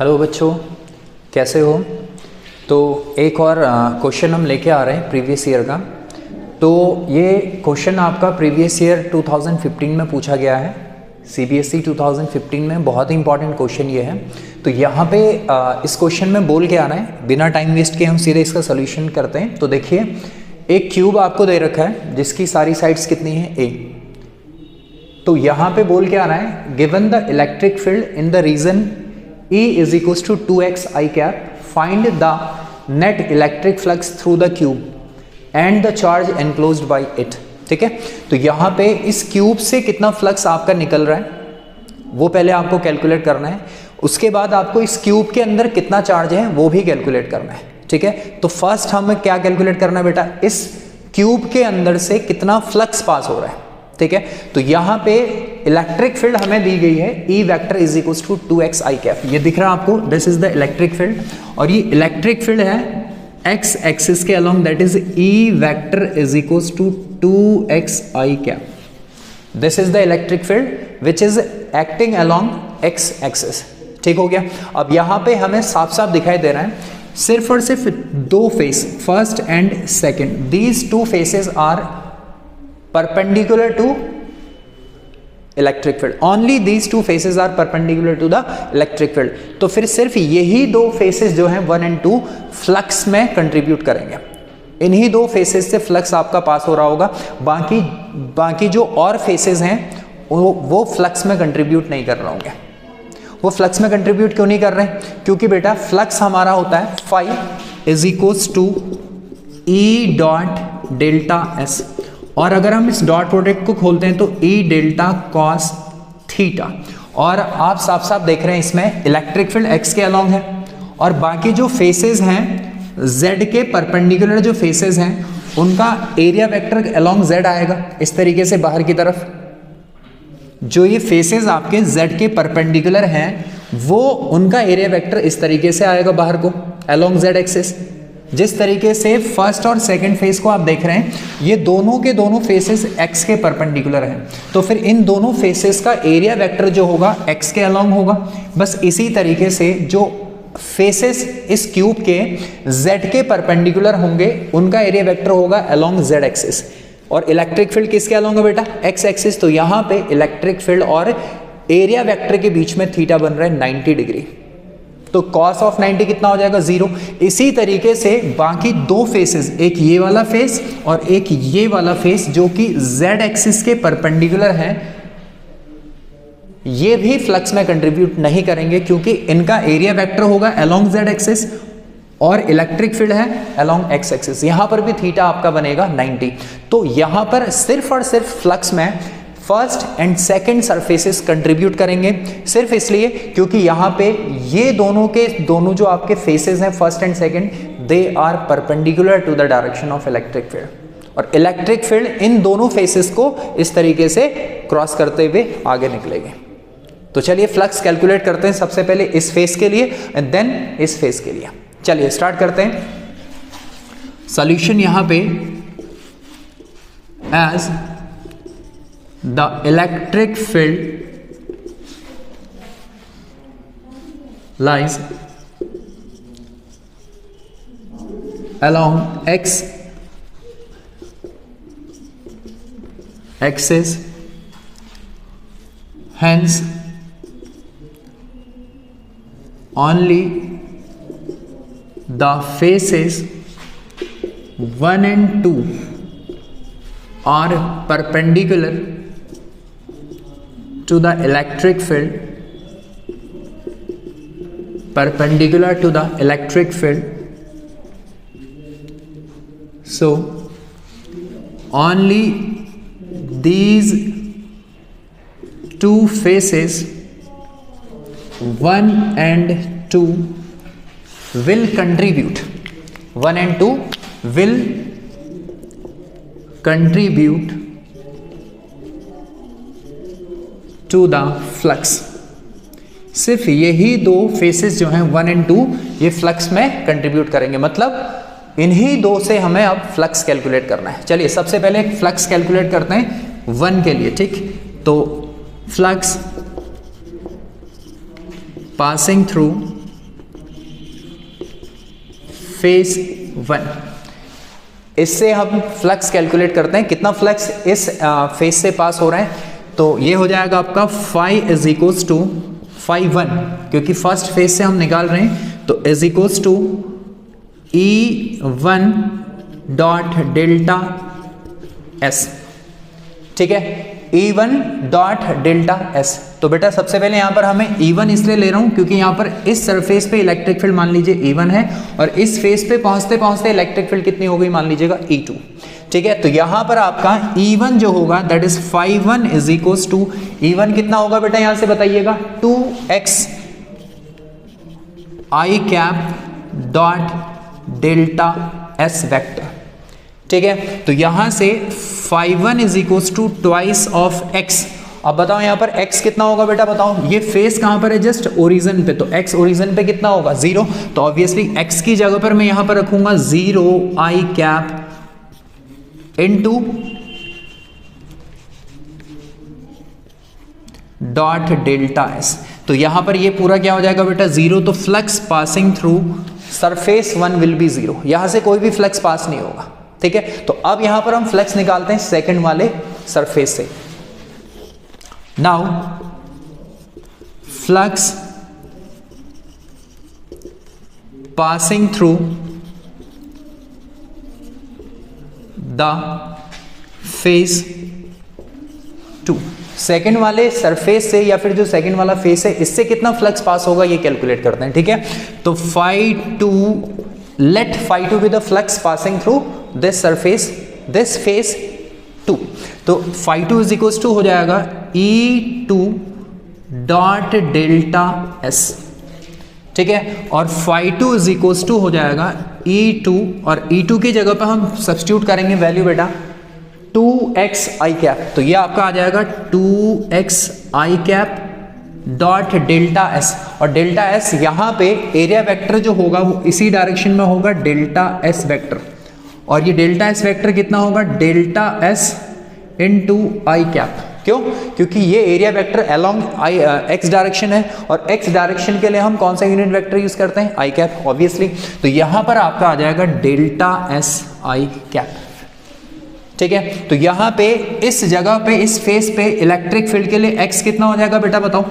Hello बच्चों, कैसे हो। तो एक और क्वेश्चन हम लेके आ रहे हैं प्रीवियस ईयर का। तो ये क्वेश्चन आपका प्रीवियस ईयर 2015 में पूछा गया है, सीबीएसई 2015 में। बहुत ही इंपॉर्टेंट क्वेश्चन ये है। तो यहाँ पे इस क्वेश्चन में बोल के आना है, बिना टाइम वेस्ट के हम सीधे इसका सोल्यूशन करते हैं। तो देखिए, एक क्यूब आपको दे रखा है जिसकी सारी साइड्स कितनी है, ए। तो यहाँ पे बोल के आना है, given the electric field in the region E is equals to 2x I cap, find the net electric flux through the cube and the charge enclosed by it। ठीक है, तो यहाँ पे इस क्यूब से कितना फ्लक्स आपका निकल रहा है वो पहले आपको कैलकुलेट करना है। उसके बाद आपको इस क्यूब के अंदर कितना चार्ज है वो भी कैलकुलेट करना है। ठीक है, तो फर्स्ट हमें क्या कैलकुलेट करना है बेटा, इस क्यूब के अंदर से कितना फ्लक्स पास हो रहा है। ठीक है, तो यहाँ पे इलेक्ट्रिक फील्ड हमें दी गई है, E vector is equals to 2x I cap. ये दिख रहा है आपको, this is the electric field. और ये इलेक्ट्रिक फील्ड है x एक्सिस के along, that is E vector is equals to 2x I cap. This is the electric field which is acting along x axis. ठीक हो गया। अब यहाँ पे हमें साफ साफ दिखाई दे रहा है सिर्फ और सिर्फ दो face, first and second, these two faces are perpendicular to electric field, only these two faces are perpendicular to the electric field। तो फिर सिर्फ यही दो फेसेस जो हैं 1 and 2 फ्लक्स में कंट्रीब्यूट करेंगे। इन्हीं दो फेसेस से फ्लक्स आपका पास हो रहा होगा, बाकी जो और फेसेस हैं वो फ्लक्स में कंट्रीब्यूट नहीं कर रहे होंगे। वो फ्लक्स में कंट्रीब्यूट क्यों नहीं कर रहे हैं, क्योंकि बेटा फ्लक्स हमारा होता है phi is equals to E dot delta S. और अगर हम इस डॉट प्रोडक्ट को खोलते हैं तो E डेल्टा कॉस थीटा। और आप साफ साफ देख रहे हैं इसमें इलेक्ट्रिक फील्ड x के अलोंग है, और बाकी जो फेसेस हैं z के परपेंडिकुलर जो फेसेस हैं उनका एरिया वेक्टर अलोंग z आएगा इस तरीके से बाहर की तरफ। जो ये फेसेस आपके z के परपेंडिकुलर हैं वो उनका एरिया वेक्टर इस तरीके से आएगा बाहर को अलोंग z एक्सिस। जिस तरीके से फर्स्ट और सेकंड फेस को आप देख रहे हैं, ये दोनों के दोनों फेसेस x के परपेंडिकुलर हैं, तो फिर इन दोनों फेसेस का एरिया वेक्टर जो होगा x के अलोंग होगा। बस इसी तरीके से जो फेसेस इस क्यूब के z के परपेंडिकुलर होंगे उनका एरिया वेक्टर होगा अलोंग z एक्सिस। और इलेक्ट्रिक फील्ड किसके अलोंग है बेटा, x एक्सिस। तो यहाँ पे इलेक्ट्रिक फील्ड और एरिया वेक्टर के बीच में थीटा बन रहा है 90 डिग्री। तो cos ऑफ 90 कितना हो जाएगा, 0। इसी तरीके से बाकी दो फेसेस, एक ये वाला फेस और एक ये वाला फेस जो कि z एक्सिस के परपेंडिकुलर है, ये भी फ्लक्स में कंट्रीब्यूट नहीं करेंगे क्योंकि इनका एरिया वेक्टर होगा अलोंग z एक्सिस और इलेक्ट्रिक फील्ड है अलोंग x एक्सिस। यहां पर भी थीटा आपका बनेगा 90। तो यहां पर सिर्फ और सिर्फ फ्लक्स में first and second surfaces contribute करेंगे, सिर्फ इसलिए क्योंकि यहाँ पे ये दोनों के दोनों जो आपके फेसेस हैं first and second, they are perpendicular to the direction of electric field. और इलेक्ट्रिक फील्ड इन दोनों फेसेस को इस तरीके से क्रॉस करते हुए आगे निकलेंगे। तो चलिए फ्लक्स कैलकुलेट करते हैं, सबसे पहले इस फेस के लिए एंड देन इस फेस के लिए। चलिए स्टार्ट करते हैं। सॉल्यूशन यहाँ पे as the electric field lies along x axis, hence only the faces 1 and 2 are perpendicular to the electric field, perpendicular to the electric field. So only these two faces 1 and 2 will contribute, 1 and 2 will contribute to the flux. सिर्फ यही दो faces जो हैं 1 and 2 ये flux में contribute करेंगे, मतलब इन्हीं दो से हमें अब फ्लक्स कैलकुलेट करना है। चलिए सबसे पहले फ्लक्स कैलकुलेट करते हैं 1 के लिए। ठीक, तो फ्लक्स passing through फेज 1। इससे हम फ्लक्स कैलकुलेट करते हैं, कितना फ्लक्स इस फेज से पास हो रहा है। तो ये हो जाएगा आपका phi is equals to phi1, क्योंकि फर्स्ट फेज से हम निकाल रहे हैं, तो is equals to E1 dot delta S। ठीक है, E1 डॉट डेल्टा S। तो बेटा सबसे पहले यहां पर हमें E1 इसलिए ले रहा हूं क्योंकि यहां पर इस सरफेस पे इलेक्ट्रिक फील्ड मान लीजिए E1 है, और इस फेस पे पहुंचते पहुंचते इलेक्ट्रिक फील्ड कितनी हो गई मान लीजिएगा E2। ठीक है, तो यहां पर आपका E1 जो होगा that is phi1 is equals to E1 कितना होगा बेटा यहां से बताइएगा, 2x I cap dot delta S vector. ठीक है, तो यहां से phi1 is equals to twice of x। अब बताओ यहां पर x कितना होगा बेटा, बताओ। ये फेस कहां पर है, जस्ट ओरिजिन पे, तो x ओरिजिन पे कितना होगा 0। तो ऑब्वियसली x की जगह पर मैं यहां पर रखूंगा 0 I cap into dot delta S। तो यहां पर ये पूरा क्या हो जाएगा बेटा 0। तो flux passing through surface 1 will be 0, यहां से कोई भी फ्लक्स पास नहीं होगा। ठीक है, तो अब यहां पर हम फ्लक्स निकालते हैं सेकंड वाले सरफेस से। Now flux passing through the face 2, second वाले सरफेस से या फिर जो सेकेंड वाला फेस है इससे कितना फ्लक्स पास होगा ये कैलकुलेट करते हैं। ठीक है, तो phi2, let phi2 be the flux passing through this surface, this face 2। तो phi2 इज इक्वल टू हो जाएगा E2 डॉट डेल्टा S। ठीक है, और phi2 इज इक्वल टू हो जाएगा E2, और E2 की जगह पर हम सब्स्टिट्यूट करेंगे वैल्यू बेटा 2x I कैप। तो ये आपका आ जाएगा 2x I cap dot delta S, और डेल्टा S यहां पे एरिया वेक्टर जो होगा वो इसी डायरेक्शन में होगा, डेल्टा S वेक्टर। और ये डेल्टा S वेक्टर कितना होगा, delta S into I cap. क्यों, क्योंकि ये area vector along x direction है, और x डायरेक्शन के लिए हम कौन सा यूनिट वेक्टर यूज करते हैं, I कैप ऑब्वियसली। तो यहां पर आपका आ जाएगा डेल्टा S I कैप। ठीक है, तो यहां पे इस जगह पे इस फेस पे इलेक्ट्रिक फील्ड के लिए x कितना हो जाएगा बेटा बताओ।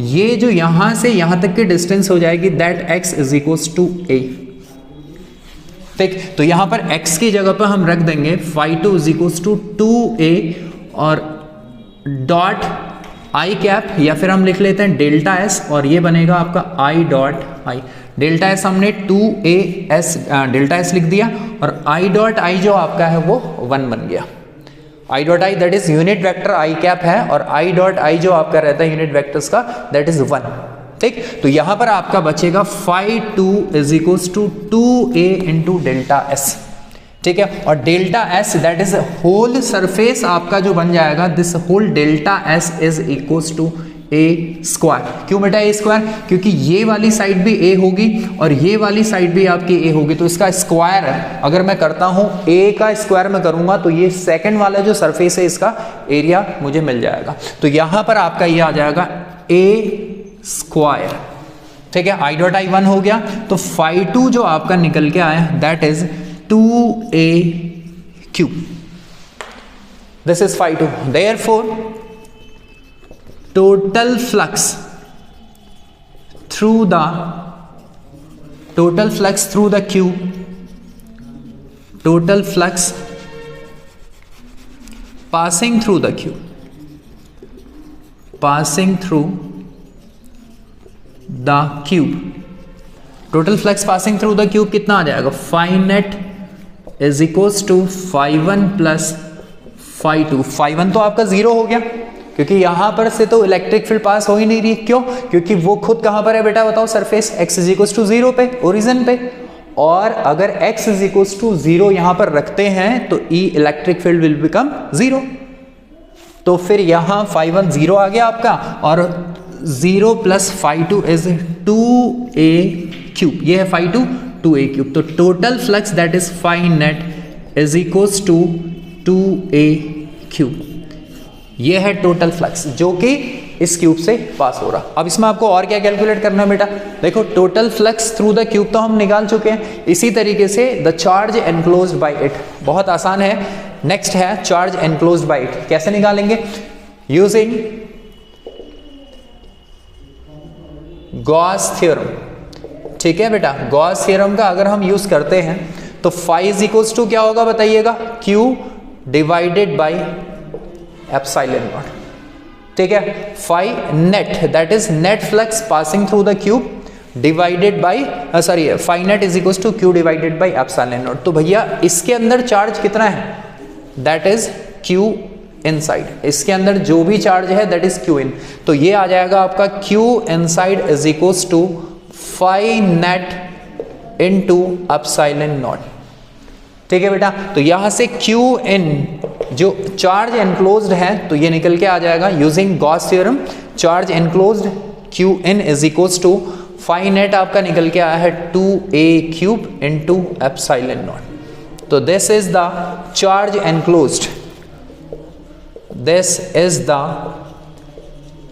ये जो यहां से यहां तक की डिस्टेंस हो जाएगी that x is equals to a। ठीक, तो यहां पर x की जगह पर हम रख देंगे phi2 is equals to 2a और डॉट I कैप, या फिर हम लिख लेते हैं डेल्टा S, और ये बनेगा आपका I dot I। Delta S हमने 2as डेल्टा S लिख दिया, और I डॉट I जो आपका है वो 1 बन गया। I dot I that is unit vector I cap है, और I डॉट I जो आपका रहता है यूनिट वेक्टर्स का दैट इज 1। ठीक, तो यहां पर आपका बचेगा phi2 is equals to 2a into delta S। ठीक है, और delta S that is whole surface आपका जो बन जाएगा, this whole delta S is equals to a square. क्यों बेटा a स्क्वायर, क्योंकि ये वाली साइड भी a होगी और ये वाली साइड भी आपकी a होगी, तो इसका स्क्वायर अगर मैं करता हूं a का स्क्वायर में करूंगा तो ये सेकंड वाला जो सरफेस है इसका एरिया मुझे मिल जाएगा। तो यहां पर आपका ये आ जाएगा a स्क्वायर। ठीक है, I डॉट I 1 हो गया, तो phi2 जो आपका निकल के आया that is 2a cube. This is phi2, therefore total flux through the cube, total flux passing through the cube, total flux passing through the cube कितना आ जाएगा, phi net is equals to phi1 plus phi2। phi1 तो आपका 0 हो गया, क्योंकि यहां पर से तो इलेक्ट्रिक फील्ड पास हो ही नहीं रही। क्यों, क्योंकि वो खुद कहां पर है बेटा बताओ, surface x is equals to 0 पे, ओरिजिन पे। और अगर x इज इक्वल्स टू 0 यहां पर रखते हैं तो E electric field will become 0। तो फिर यहां phi1 0 आ गया आपका, और 0 plus phi2 is 2a cube. ये है phi2 2a क्यूब। तो total flux that is phi net is equals to 2a cube. ये है टोटल फ्लक्स जो कि इस क्यूब से पास हो रहा। अब इसमें आपको और क्या कैलकुलेट करना है बेटा, देखो total flux through the cube तो हम निकाल चुके हैं, इसी तरीके से the charge enclosed bye it, बहुत आसान है। नेक्स्ट है चार्ज एनक्लोज्ड बाय इट, कैसे निकालेंगे, यूजिंग गॉस थ्योरम। ठीक है बेटा, गॉस थ्योरम का अगर हम यूज करते हैं तो फाई इज इक्वल्स टू क्या होगा बताइएगा, Q divided by epsilon naught. ठीक है, phi net that is net flux passing through the cube divided by sorry phi net is equals to Q divided by epsilon naught. तो भैया इसके अंदर charge कितना है, दैट इज क्यू इनसाइड, इसके अंदर जो भी चार्ज है दैट इज क्यू इन। तो ये आ जाएगा आपका Q inside is equals to phi net into epsilon naught. ठीक है बेटा, तो यहां से क्यू इन जो चार्ज एनक्लोज्ड है तो ये निकल के आ जाएगा using Gauss theorem, charge enclosed Q in is equals to phi net आपका निकल के आया है 2a cube into epsilon naught. तो this is the charge enclosed, this is the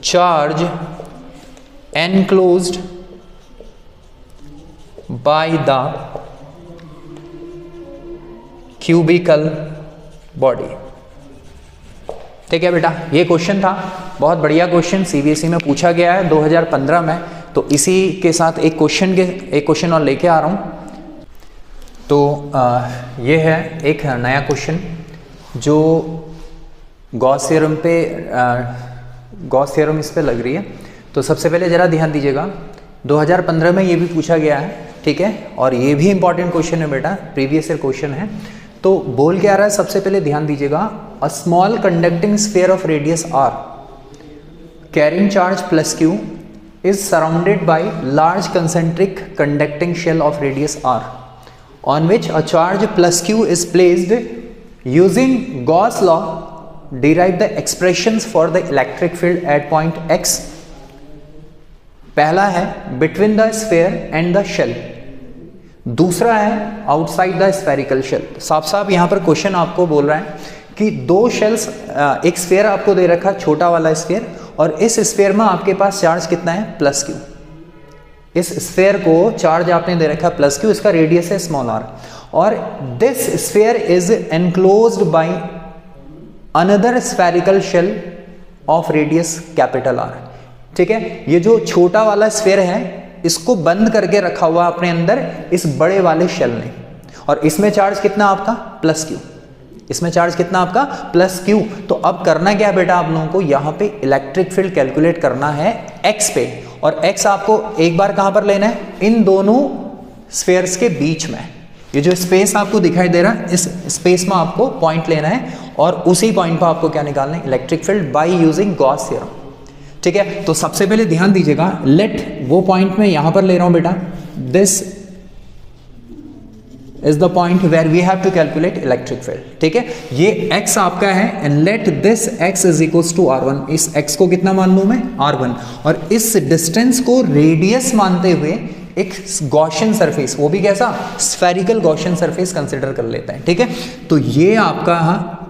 charge enclosed by the cubical body। ठीक है बेटा, ये क्वेश्चन था, बहुत बढ़िया क्वेश्चन सीबीएसई में पूछा गया है 2015 में। तो इसी के साथ एक क्वेश्चन और लेके आ रहा हूँ। तो ये है एक नया क्वेश्चन जो गॉस थ्योरम पे गॉस थ्योरम इस पे लग रही है। तो सबसे पहले ज़रा ध्यान दीजिएगा, 2015 में ये भी पूछा गया है, ठीक है, और ये भी इंपॉर्टेंट क्वेश्चन है बेटा, प्रीवियस ईयर क्वेश्चन है। तो बोल क्या रहा है, सबसे पहले ध्यान दीजिएगा, a small conducting sphere of radius R carrying charge plus Q is surrounded by large concentric conducting shell of radius R on which a charge plus Q is placed using Gauss law derive the expressions for the electric field at point x। पहला है between the sphere and the shell, दूसरा है outside the spherical shell। साफ साफ यहाँ पर question आपको बोल रहा है कि दो शेल्स, एक स्फीयर आपको दे रखा छोटा वाला स्फीयर, और इस स्फीयर में आपके पास चार्ज कितना है प्लस क्यू। इस स्फीयर को चार्ज आपने दे रखा प्लस क्यू, इसका रेडियस है स्मॉल आर, और this sphere is enclosed by another spherical shell of radius capital R. ठीक है, ये जो छोटा वाला स्फीयर है इसको बंद करके रखा हुआ अपने अंदर इस बड़े वाले शेल ने, और इसमें चार्ज कितना आपका प्लस क्यू, इसमें चार्ज कितना आपका प्लस क्यू। तो अब करना क्या है बेटा, आप लोगों को यहाँ पे इलेक्ट्रिक फील्ड कैलकुलेट करना है एक्स पे, और एक्स आपको एक बार कहाँ पर लेना है, इन दोनों स्फीयर्स के बीच में। ये जो स्पेस आपको दिखाई दे रहा है इस स्पेस में आपको पॉइंट लेना है, और उसी पॉइंट पर आपको क्या निकालना है, electric field by using Gauss theorem. ठीक है, तो सबसे पहले ध्यान दीजिएगा, लेट वो पॉइंट मैं यहां पर ले रहा हूं बेटा, this is the point where we have to calculate electric field. ठीक है, ये x आपका है, and let this x is equals to r1। इस x को कितना मान लूं मैं, r1, और इस डिस्टेंस को रेडियस मानते हुए एक गॉसियन सरफेस, वो भी कैसा, स्फेरिकल गॉसियन सरफेस कंसिडर कर लेते हैं। ठीक है, तो ये आपका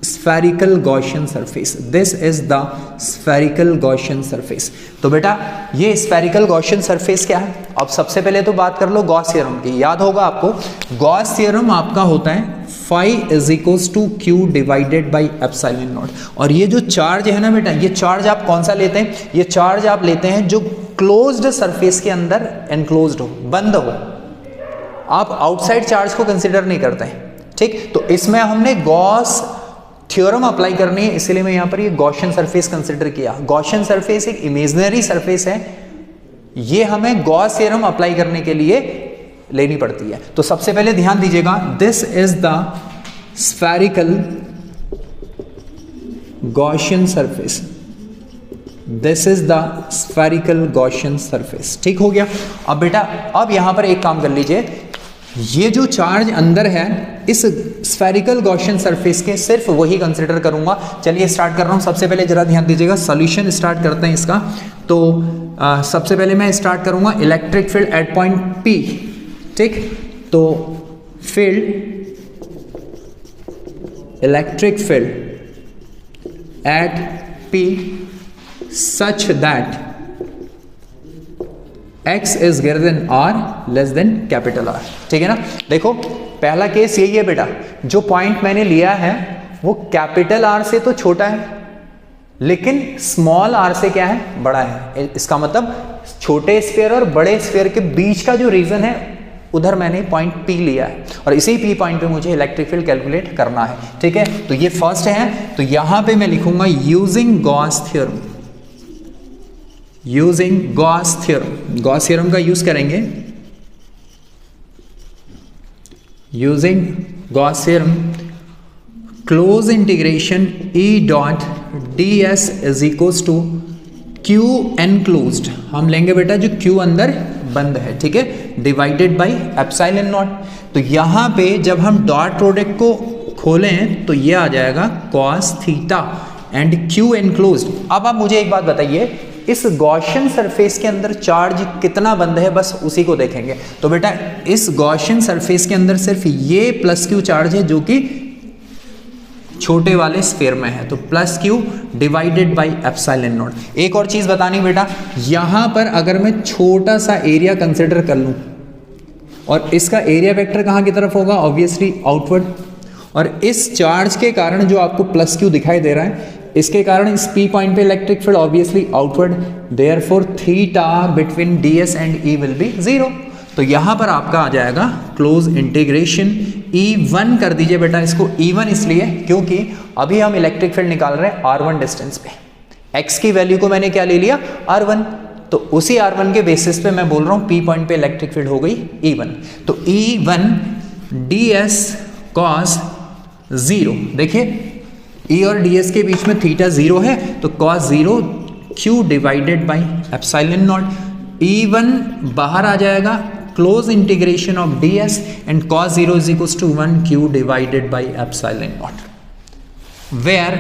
spherical Gaussian surface, this is the spherical Gaussian surface. तो बेटा ये स्फेरिकल गॉसियन सरफेस क्या है, अब सबसे पहले तो बात कर लो गॉस थ्योरम की। याद होगा आपको, गॉस थ्योरम आपका होता है phi is equals to Q divided by epsilon naught. और ये जो चार्ज है ना बेटा, ये चार्ज आप कौन सा लेते हैं, ये चार्ज आप लेते हैं जो क्लोज्ड सरफेस के अंदर एनक्लोज्ड हो, बंद हो, आप आउटसाइड चार्ज को कंसिडर नहीं करते हैं। ठीक, तो इसमें हमने गॉस थ्योरम अप्लाई करनी है, इसलिए मैं यहां पर ये गॉसियन सरफेस कंसिडर किया। गॉसियन सरफेस एक इमेजिनरी सरफेस है, ये हमें गॉस थ्योरम अप्लाई करने के लिए लेनी पड़ती है। तो सबसे पहले ध्यान दीजिएगा, this is the spherical Gaussian surface, this is the spherical Gaussian surface. ठीक हो गया। अब बेटा अब यहां पर एक काम कर लीजिए, ये जो चार्ज अंदर है इस स्फेरिकल गॉसियन सरफेस के सिर्फ वही कंसिडर करूंगा। चलिए स्टार्ट कर रहा हूं। सबसे पहले जरा ध्यान दीजिएगा, सॉल्यूशन स्टार्ट करते हैं इसका। तो सबसे पहले मैं स्टार्ट करूंगा electric field at point P। ठीक, तो field, electric field eight P such that x is greater than r less than capital R। ठीक है ना। देखो पहला केस यही है बेटा, जो पॉइंट मैंने लिया है वो कैपिटल R से तो छोटा है लेकिन स्मॉल r से क्या है, बड़ा है। इसका मतलब छोटे स्फीयर और बड़े स्फीयर के बीच का जो रीजन है उधर मैंने पॉइंट P लिया है और इसी P पॉइंट पे मुझे इलेक्ट्रिक फील्ड कैलकुलेट करना है। ठीक है, तो ये फर्स्ट है। तो यहां पे मैं लिखूंगा using Gauss theorem, using Gauss theorem, Gauss theorem का यूज करेंगे। Using Gauss theorem close integration E dot ds is equals to Q enclosed, हम लेंगे बेटा जो Q अंदर बंद है, ठीक है, डिवाइडेड बाई एप्सिलॉन नॉट। तो यहां पे जब हम डॉट प्रोडक्ट को खोलें तो ये आ जाएगा cos theta and Q enclosed. अब आप मुझे एक बात बताइए, इस गॉसियन सरफेस के अंदर चार्ज कितना बंद है, बस उसी को देखेंगे। तो बेटा इस गॉसियन सरफेस के अंदर सिर्फ ये प्लस क्यू चार्ज है जो कि छोटे वाले स्फीयर में है, तो plus Q divided by epsilon not. एक और चीज बतानी बेटा, यहां पर अगर मैं छोटा सा एरिया कंसिडर कर लूं और इसका एरिया वेक्टर कहां की तरफ होगा, ऑब्वियसली आउटवर्ड, और इस चार्ज के कारण जो आपको प्लस क्यू दिखाई दे रहा है इसके कारण इस P पॉइंट पे electric field obviously outward, therefore theta between ds and E will be 0। तो यहां पर आपका आ जाएगा क्लोज इंटीग्रेशन E1 कर दीजिए बेटा इसको, E1 इसलिए क्योंकि अभी हम इलेक्ट्रिक फील्ड निकाल रहे हैं R1 डिस्टेंस पे, x की वैल्यू को मैंने क्या ले लिया, R1, तो उसी R1 के बेसिस पे मैं बोल रहा हूं P पॉइंट पे इलेक्ट्रिक फील्ड हो गई E1। तो E1 ds cos 0, देखिए E और ds के बीच में थीटा 0 है तो cos 0 Q divided by epsilon naught. E1 बाहर आ जाएगा, close integration of ds and cos 0 is equals to 1 Q divided by epsilon naught, where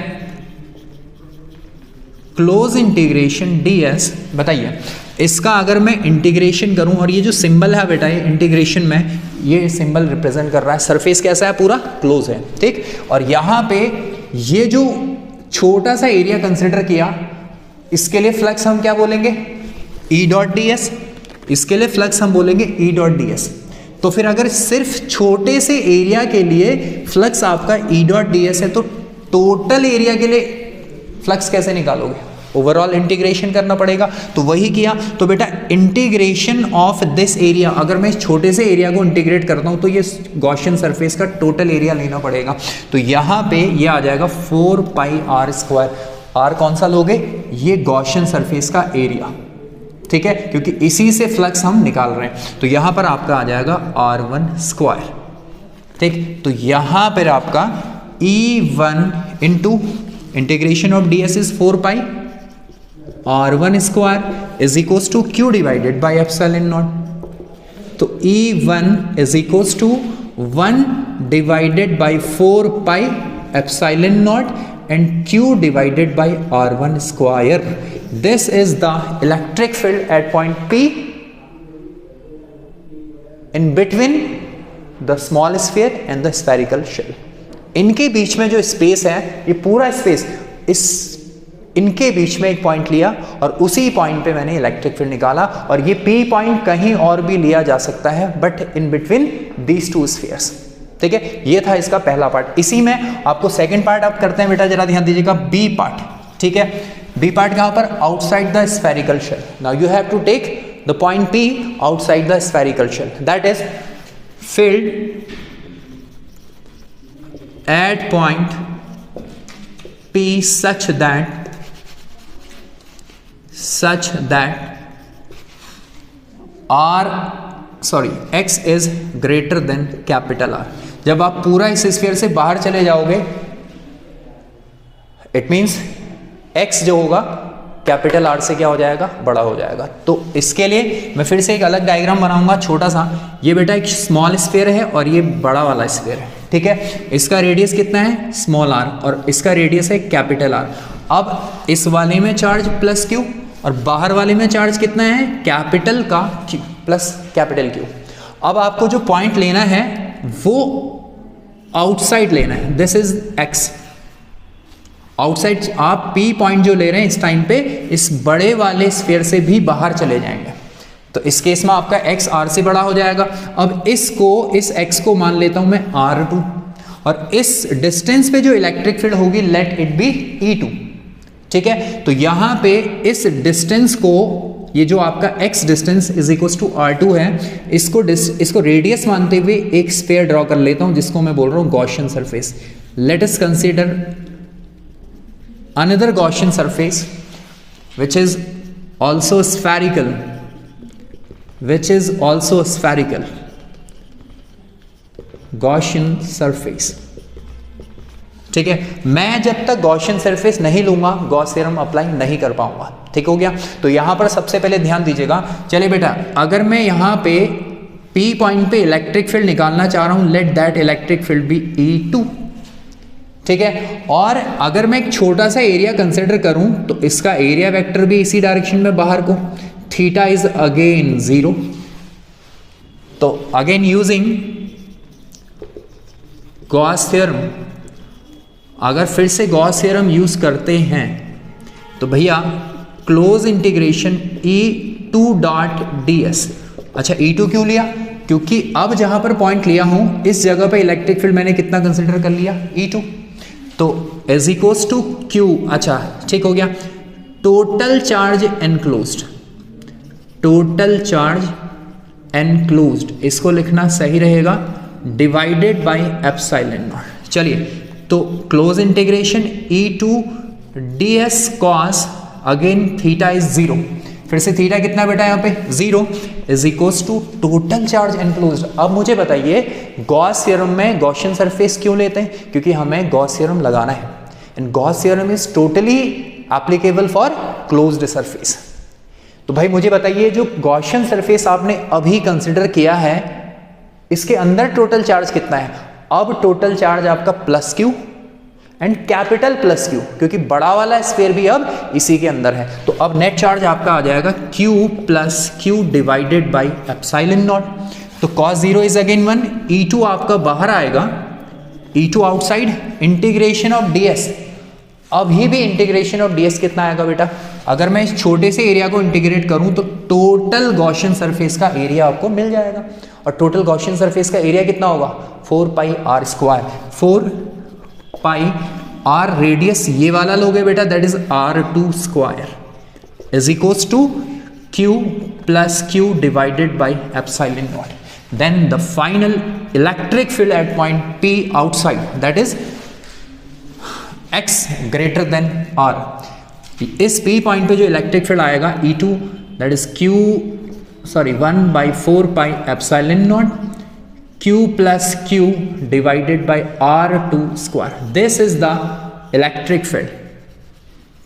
close integration ds। बताइए इसका अगर मैं इंटीग्रेशन करूं, और ये जो सिंबल है बेटा ये इंटीग्रेशन में ये सिंबल रिप्रेजेंट कर रहा है सरफेस कैसा है, पूरा क्लोज है, ठीक। और यहां पे ये जो छोटा सा एरिया कंसिडर किया इसके लिए फ्लक्स हम क्या बोलेंगे, E डॉट ds, इसके लिए फ्लक्स हम बोलेंगे E डॉट ds। तो फिर अगर सिर्फ छोटे से एरिया के लिए फ्लक्स आपका E डॉट ds है तो टोटल एरिया के लिए फ्लक्स कैसे निकालोगे, ओवरऑल इंटीग्रेशन करना पड़ेगा। तो वही किया। तो बेटा इंटीग्रेशन ऑफ दिस एरिया, अगर मैं छोटे से एरिया को इंटीग्रेट करता हूं तो ये गॉसियन सरफेस का टोटल एरिया लेना पड़ेगा। तो यहां पे ये आ जाएगा 4 पाई r स्क्वायर। r कौन सा लोगे, ये गॉसियन सरफेस का एरिया, ठीक है, क्योंकि इसी से फ्लक्स हम निकाल रहे हैं। तो यहां पर आपका आ जाएगा r1 स्क्वायर, ठीक। तो यहां पर आपका E1 into integration of ds is 4 pi r1 square is equals to Q divided by epsilon naught. तो E1 is equals to 1 divided by 4 pi epsilon naught and Q divided by r1 square. This is the electric field at point P in between the small sphere and the spherical shell. इनके बीच में जो space है, ये पूरा space, इस इनके बीच में एक पॉइंट लिया और उसी पॉइंट पे मैंने इलेक्ट्रिक फील्ड निकाला। और ये P पॉइंट कहीं और भी लिया जा सकता है but in between these two spheres, ठीक है। ये था इसका पहला पार्ट। इसी में आपको सेकंड पार्ट आप करते हैं बेटा, जरा ध्यान दीजिएगा, B पार्ट, ठीक है। B पार्ट कहां पर, outside the spherical shell. Now you have to take the point P outside the spherical shell, that is field at point P such that x is greater than capital R। जब आप पूरा इस sphere से बाहर चले जाओगे it means x जो होगा कैपिटल R से क्या हो जाएगा, बड़ा हो जाएगा। तो इसके लिए मैं फिर से एक अलग डायग्राम बनाऊंगा छोटा सा। ये बेटा एक स्मॉल स्फीयर है और ये बड़ा वाला स्फीयर है, ठीक है। इसका रेडियस कितना है, स्मॉल r, और इसका रेडियस है कैपिटल R। अब इस वाले में चार्ज प्लस Q और बाहर वाले में चार्ज कितना है, कैपिटल का Q प्लस कैपिटल Q। अब आपको जो पॉइंट लेना है वो आउटसाइड लेना है, दिस इज x। आउटसाइड आप P पॉइंट जो ले रहे हैं इस टाइम पे इस बड़े वाले स्फीयर से भी बाहर चले जाएंगे, तो इस केस में आपका x r से बड़ा हो जाएगा। अब इस x को मान लेता हूं मैं r2, और इस डिस्टेंस पे जो इलेक्ट्रिक फील्ड होगी लेट इट बी E2, ठीक है। तो यहां पे इस डिस्टेंस को, ये जो आपका x distance is equal to r2 है, इसको रेडियस मानते हुए एक स्फीयर ड्रॉ कर लेता हूं जिसको मैं बोल रहा हूं Gaussian surface. Let us consider another Gaussian surface which is also spherical, Gaussian surface, ठीक है। मैं जब तक गॉसियन सरफेस नहीं लूंगा गॉस थ्योरम अप्लाई नहीं कर पाऊंगा, ठीक हो गया। तो यहां पर सबसे पहले ध्यान दीजिएगा। चलिए बेटा, अगर मैं यहां पे P पॉइंट पे इलेक्ट्रिक फील्ड निकालना चाह रहा हूं, let that electric field be E2, ठीक है। और अगर मैं एक छोटा सा एरिया कंसिडर करूं तो इसका एरिया वेक्टर भी इसी डायरेक्शन में बाहर को, थीटा इज अगेन 0। तो अगेन यूजिंग गॉस थ्योरम, अगर फिर से गॉस थ्योरम यूज करते हैं तो भैया close integration E2 dot ds। अच्छा, E2 क्यों लिया? क्योंकि अब जहां पर पॉइंट लिया हूं इस जगह पे इलेक्ट्रिक फील्ड मैंने कितना कंसिडर कर लिया? E2। तो इज इक्वल्स टू Q, अच्छा ठीक हो गया, total charge enclosed, total charge enclosed, इसको लिखना सही रहेगा, डिवाइडेड बाय एप्सिलॉन नॉट। चलिए, तो close integration E2 ds cos, again theta is 0, फिर से थीटा कितना बेटा यहाँ पे 0, is equals to total charge enclosed. अब मुझे बताइए गॉस थ्योरम में गॉसियन सरफेस क्यों लेते हैं? क्योंकि हमें गॉस थ्योरम लगाना है, and Gauss theorem is totally applicable for closed surface. तो भाई मुझे बताइए, जो गॉसियन सरफेस आपने अभी कंसिडर किया है इसके अंदर टोटल चार्ज कितना है? अब टोटल चार्ज आपका plus Q and capital plus Q, क्योंकि बड़ा वाला स्फीयर भी अब इसी के अंदर है। तो अब नेट चार्ज आपका आ जाएगा Q plus Q divided by epsilon naught. तो cos 0 इज अगेन 1, E2 आपका बाहर आएगा, E2 outside, integration of ds। अभी भी इंटीग्रेशन ऑफ ds कितना आएगा बेटा? अगर मैं इस छोटे से एरिया को इंटीग्रेट करूं तो टोटल गॉसियन सरफेस का एरिया आपको मिल जाएगा, और टोटल गॉसियन सरफेस का एरिया कितना होगा? 4 pi r square, 4 pi r radius ये वाला लोगे बेटा, that is r2 square is equals to Q plus Q divided by epsilon naught. Then the final electric field at point P outside, that is x greater than r। इस P point पे जो electric field आएगा E2, that is 1/4 pi epsilon not Q plus Q divided by R2 square. This is the electric field,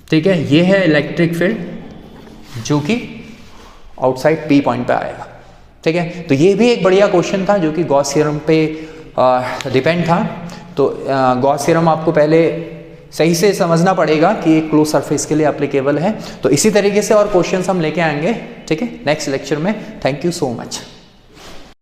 ठीक है। ये है electric field जो कि आउटसाइड P पॉइंट पे आएगा, ठीक है। तो ये भी एक बढ़िया क्वेश्चन था जो कि गॉस थ्योरम पे डिपेंड था। तो गॉस थ्योरम आपको पहले सही से समझना पड़ेगा कि एक क्लोज सरफेस के लिए एप्लीकेबल है। तो इसी तरीके से और क्वेश्चंस हम लेके आएंगे, ठीक है, नेक्स्ट लेक्चर में। Thank you so much.